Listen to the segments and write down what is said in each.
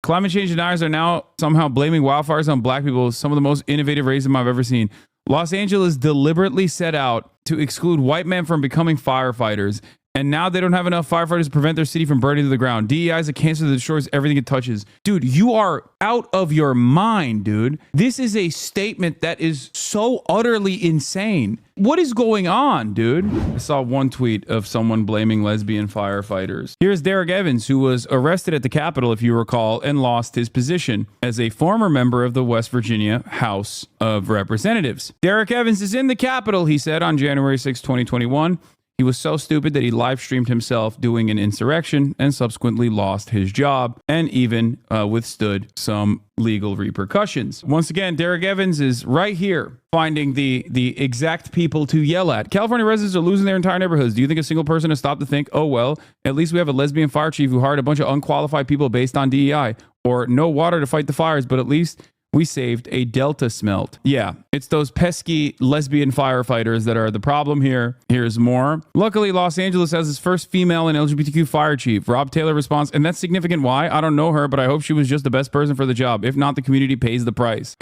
Climate change deniers are now somehow blaming wildfires on black people. Some of the most innovative racism I've ever seen. Los Angeles deliberately set out to exclude white men from becoming firefighters. And now they don't have enough firefighters to prevent their city from burning to the ground. DEI is a cancer that destroys everything it touches. Dude, you are out of your mind, dude. This is a statement that is so utterly insane. What is going on, dude? I saw one tweet of someone blaming lesbian firefighters. Here's Derek Evans, who was arrested at the Capitol, if you recall, and lost his position as a former member of the West Virginia House of Representatives. Derek Evans is in the Capitol, he said on January 6, 2021. He was so stupid that he live streamed himself doing an insurrection and subsequently lost his job and even withstood some legal repercussions. Once again, Derek Evans is right here finding the exact people to yell at. California residents are losing their entire neighborhoods. Do you think a single person has stopped to think, oh, well, at least we have a lesbian fire chief who hired a bunch of unqualified people based on DEI, or no water to fight the fires, but at least we saved a Delta smelt. Yeah, it's those pesky lesbian firefighters that are the problem here. Here's more. Luckily, Los Angeles has its first female and LGBTQ fire chief. Rob Taylor responds, and that's significant. Why? I don't know her, but I hope she was just the best person for the job. If not, the community pays the price.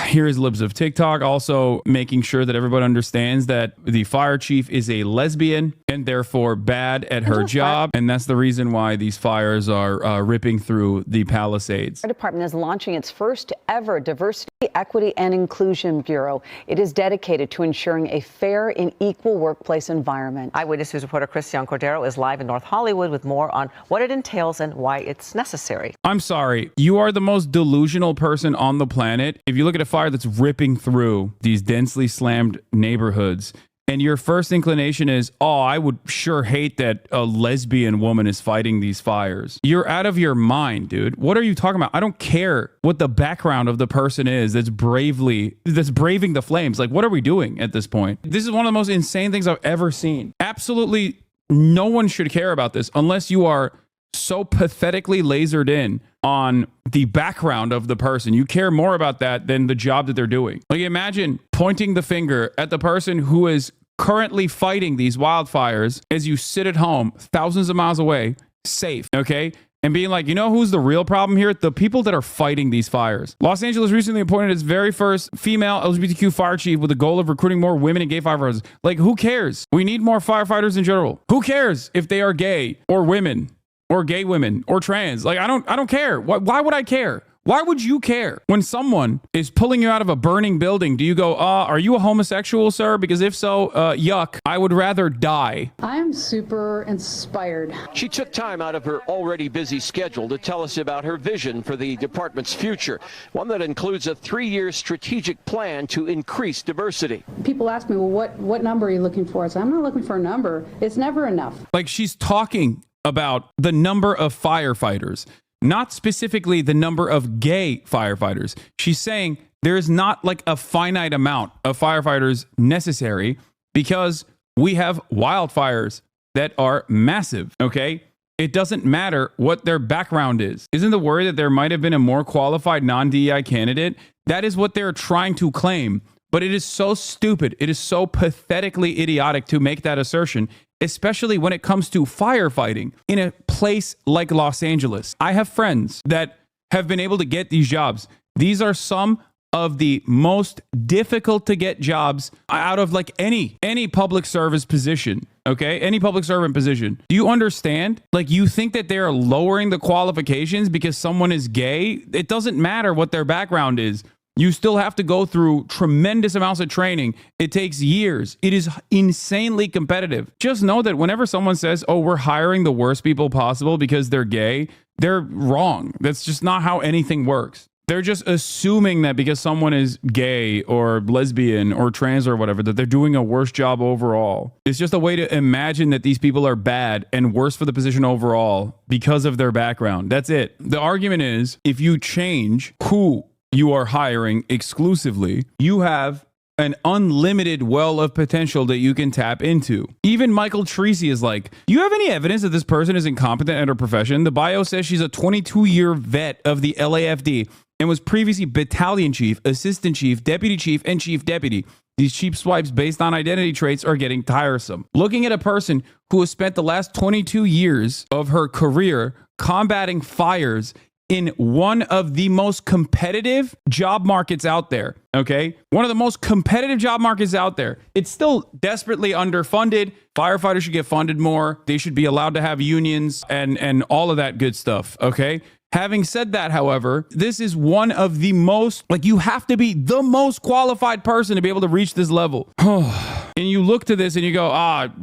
Here is Libs of TikTok also making sure that everybody understands that the fire chief is a lesbian and therefore bad at her job. And that's the reason why these fires are ripping through the Palisades. Our department is launching its first ever Diversity, Equity, and Inclusion Bureau. It is dedicated to ensuring a fair and equal workplace environment. Eyewitness News reporter Christian Cordero is live in North Hollywood with more on what it entails and why it's necessary. I'm sorry. You are the most delusional person on the planet. If you look at a fire that's ripping through these densely slammed neighborhoods, and your first inclination is, oh, I would sure hate that a lesbian woman is fighting these fires. You're out of your mind, dude. What are you talking about? I don't care what the background of the person is that's braving the flames. Like, what are we doing at this point? This is one of the most insane things I've ever seen. Absolutely no one should care about this unless you are so pathetically lasered in on the background of the person. You care more about that than the job that they're doing. Like, imagine pointing the finger at the person who is currently fighting these wildfires as you sit at home thousands of miles away, safe, okay? And being like, you know who's the real problem here? The people that are fighting these fires. Los Angeles recently appointed its very first female LGBTQ fire chief with the goal of recruiting more women and gay firefighters. Like, who cares? We need more firefighters in general. Who cares if they are gay or women or gay women or trans? Like, I don't care. Why would I care? Why would you care when someone is pulling you out of a burning building? Do you go, are you a homosexual, sir? Because if so, yuck, I would rather die. I'm super inspired. She took time out of her already busy schedule to tell us about her vision for the department's future, one that includes a 3-year strategic plan to increase diversity. People ask me, well, what number are you looking for? I say, I'm not looking for a number. It's never enough. Like, she's talking about the number of firefighters, not specifically the number of gay firefighters. She's saying there's not like a finite amount of firefighters necessary because we have wildfires that are massive, okay? It doesn't matter what their background is. Isn't the worry that there might have been a more qualified non-DEI candidate? That is what they're trying to claim. But it is so stupid. It is so pathetically idiotic to make that assertion, especially when it comes to firefighting in a place like Los Angeles. I have friends that have been able to get these jobs. These are some of the most difficult to get jobs out of like any public service position, okay? Any public servant position. Do you understand? Like, you think that they're lowering the qualifications because someone is gay? It doesn't matter what their background is. You still have to go through tremendous amounts of training. It takes years. It is insanely competitive. Just know that whenever someone says, oh, we're hiring the worst people possible because they're gay, they're wrong. That's just not how anything works. They're just assuming that because someone is gay or lesbian or trans or whatever, that they're doing a worse job overall. It's just a way to imagine that these people are bad and worse for the position overall because of their background. That's it. The argument is, if you change who you are hiring exclusively, you have an unlimited well of potential that you can tap into. Even Michael Treacy is like, you have any evidence that this person is incompetent at her profession? The bio says she's a 22-year vet of the LAFD and was previously battalion chief, assistant chief, deputy chief, and chief deputy. These cheap swipes based on identity traits are getting tiresome. Looking at a person who has spent the last 22 years of her career combating fires in one of the most competitive job markets out there. Okay. One of the most competitive job markets out there. It's still desperately underfunded. Firefighters should get funded more. They should be allowed to have unions and all of that good stuff. Okay. Having said that, however, this is one of the most, like, you have to be the most qualified person to be able to reach this level. And you look to this and you go,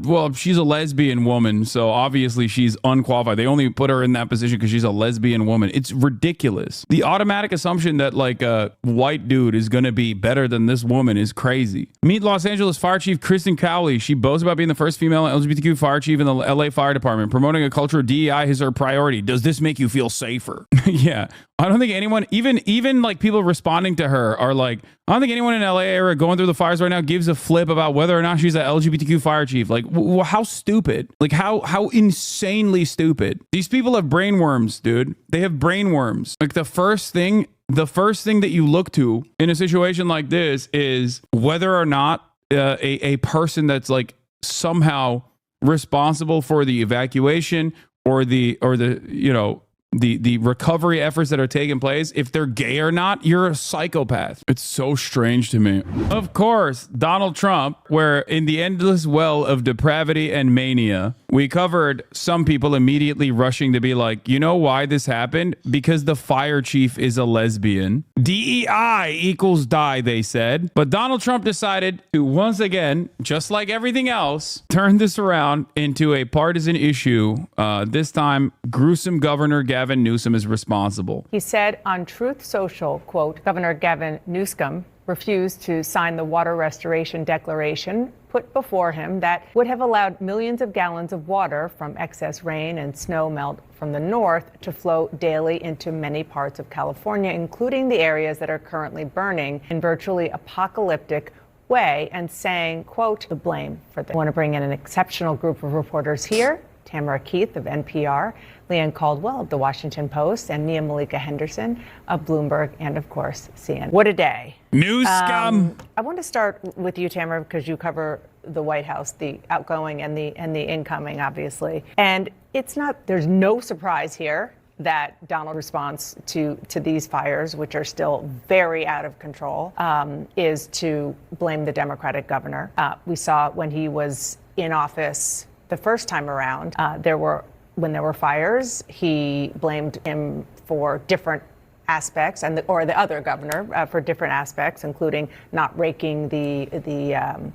well, she's a lesbian woman, so obviously she's unqualified. They only put her in that position because she's a lesbian woman. It's ridiculous. The automatic assumption that like a white dude is going to be better than this woman is crazy. Meet Los Angeles Fire Chief Kristen Cowley. She boasts about being the first female LGBTQ fire chief in the LA Fire Department. Promoting a culture of DEI is her priority. Does this make you feel safer? Yeah. I don't think anyone, even like people responding to her are like, I don't think anyone in LA area going through the fires right now gives a flip about whether or not she's an LGBTQ fire chief. Like, how stupid? Like, how insanely stupid? These people have brain worms, dude. They have brain worms. Like, the first thing that you look to in a situation like this is whether or not a person that's like somehow responsible for the evacuation or the recovery efforts that are taking place, if they're gay or not, you're a psychopath. It's so strange to me. Of course, Donald Trump, where in the endless well of depravity and mania, we covered some people immediately rushing to be like, you know why this happened? Because the fire chief is a lesbian. DEI equals die, they said. But Donald Trump decided to once again, just like everything else, turn this around into a partisan issue. This time, gruesome Governor Gavin Newsom is responsible. He said on Truth Social, quote, Governor Gavin Newsom refused to sign the water restoration declaration put before him that would have allowed millions of gallons of water from excess rain and snow melt from the north to flow daily into many parts of California, including the areas that are currently burning in virtually apocalyptic way, and saying, quote, the blame for this. I want to bring in an exceptional group of reporters here. Tamara Keith of NPR, Leanne Caldwell of The Washington Post, and Nia Malika Henderson of Bloomberg, and of course, CNN. What a day. News scum. I want to start with you, Tamara, because you cover the White House, the outgoing and the incoming, obviously. And there's no surprise here that Donald's response to these fires, which are still very out of control, is to blame the Democratic governor. We saw when he was in office the first time around, when there were fires, he blamed him for different aspects, or the other governor for different aspects, including not raking the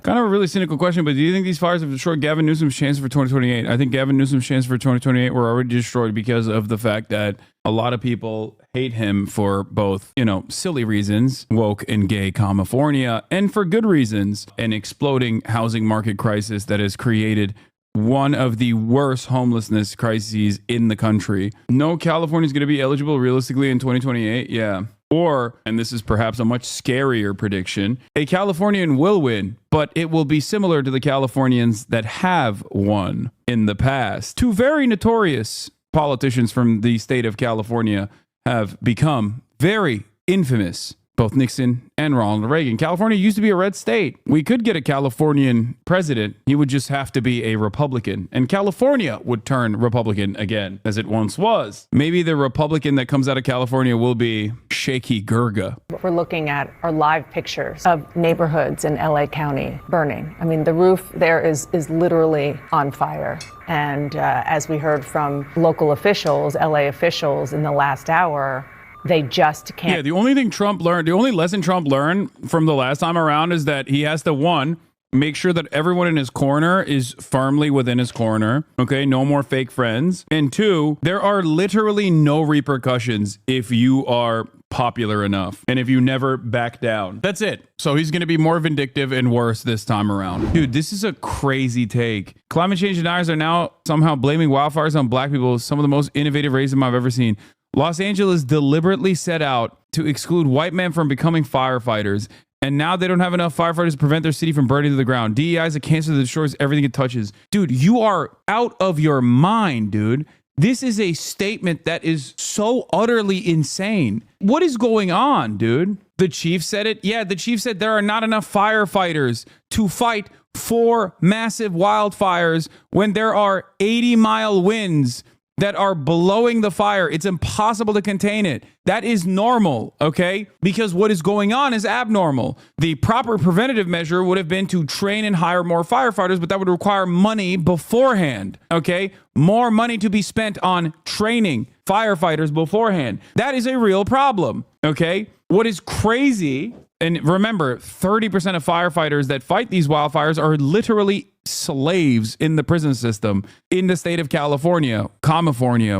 Kind of a really cynical question, but do you think these fires have destroyed Gavin Newsom's chances for 2028? I think Gavin Newsom's chances for 2028 were already destroyed because of the fact that a lot of people hate him for both, silly reasons, woke and gay California, and for good reasons, an exploding housing market crisis that has created one of the worst homelessness crises in the country. No, California is going to be eligible realistically in 2028. Yeah. Or, and this is perhaps a much scarier prediction, a Californian will win, but it will be similar to the Californians that have won in the past. Two very notorious politicians from the state of California have become very infamous. Both Nixon and Ronald Reagan. California used to be a red state. We could get a Californian president. He would just have to be a Republican. And California would turn Republican again, as it once was. Maybe the Republican that comes out of California will be Shaky Gurga. What we're looking at are live pictures of neighborhoods in LA County burning. I mean, the roof there is literally on fire. And as we heard from local officials, LA officials in the last hour, they just can't. Yeah, the only lesson Trump learned from the last time around is that he has to, one, make sure that everyone in his corner is firmly within his corner. Okay, no more fake friends. And two, there are literally no repercussions if you are popular enough and if you never back down. That's it. So he's going to be more vindictive and worse this time around. Dude, this is a crazy take. Climate change deniers are now somehow blaming wildfires on black people. Some of the most innovative racism I've ever seen. Los Angeles deliberately set out to exclude white men from becoming firefighters, and now they don't have enough firefighters to prevent their city from burning to the ground. DEI is a cancer that destroys everything it touches. Dude, you are out of your mind, dude. This is a statement that is so utterly insane. What is going on, dude? The chief said it? Yeah, the chief said there are not enough firefighters to fight 4 massive wildfires when there are 80-mile winds that are blowing the fire. It's impossible to contain it. That is normal, okay? Because what is going on is abnormal. The proper preventative measure would have been to train and hire more firefighters, but that would require money beforehand, okay? More money to be spent on training firefighters beforehand. That is a real problem, okay? What is crazy, and remember, 30% of firefighters that fight these wildfires are literally slaves in the prison system in the state of California,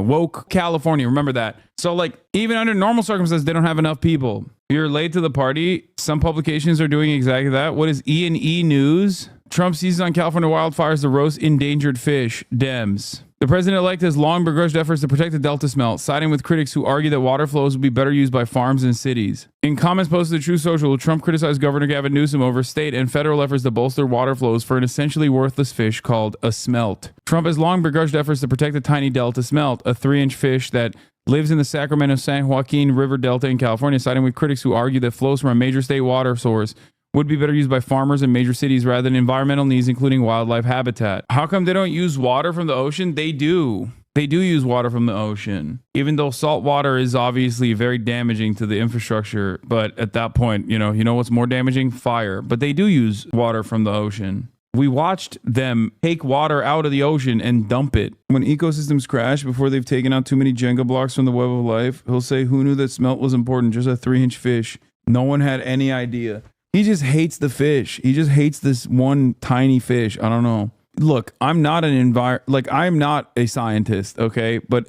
woke California. Remember that. So like even under normal circumstances, they don't have enough people. You're late to the party. Some publications are doing exactly that. What is E&E News? Trump seizes on California wildfires to roast endangered fish. Dems. The president-elect has long begrudged efforts to protect the Delta smelt, siding with critics who argue that water flows would be better used by farms and cities. In comments posted to True Social, Trump criticized Governor Gavin Newsom over state and federal efforts to bolster water flows for an essentially worthless fish called a smelt. Trump has long begrudged efforts to protect the tiny Delta smelt, a 3-inch fish that lives in the Sacramento-San Joaquin River Delta in California, siding with critics who argue that flows from a major state water source would be better used by farmers in major cities rather than environmental needs, including wildlife habitat. How come they don't use water from the ocean? They do. They do use water from the ocean, even though salt water is obviously very damaging to the infrastructure. But at that point, you know what's more damaging? Fire. But they do use water from the ocean. We watched them take water out of the ocean and dump it. When ecosystems crash before they've taken out too many Jenga blocks from the web of life, he'll say, who knew that smelt was important? Just a 3-inch fish. No one had any idea. He just hates the fish. He just hates this one tiny fish. I don't know. Look, I'm not I'm not a scientist, okay? But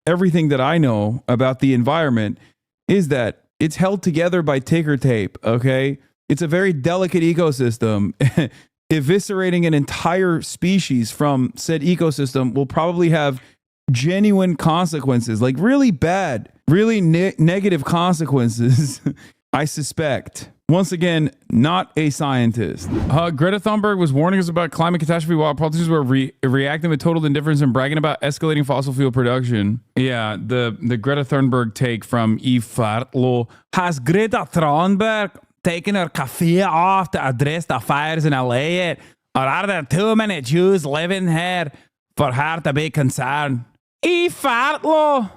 everything that I know about the environment is that it's held together by ticker tape, okay? It's a very delicate ecosystem. Eviscerating an entire species from said ecosystem will probably have genuine consequences, like really bad, really negative consequences, I suspect. Once again, not a scientist. Greta Thunberg was warning us about climate catastrophe while politicians were reacting with total indifference and bragging about escalating fossil fuel production. Yeah, the Greta Thunberg take from Fartlo. Has Greta Thunberg taken her cafe off to address the fires in LA? Or are there too many Jews living here for her to be concerned? Fartlo.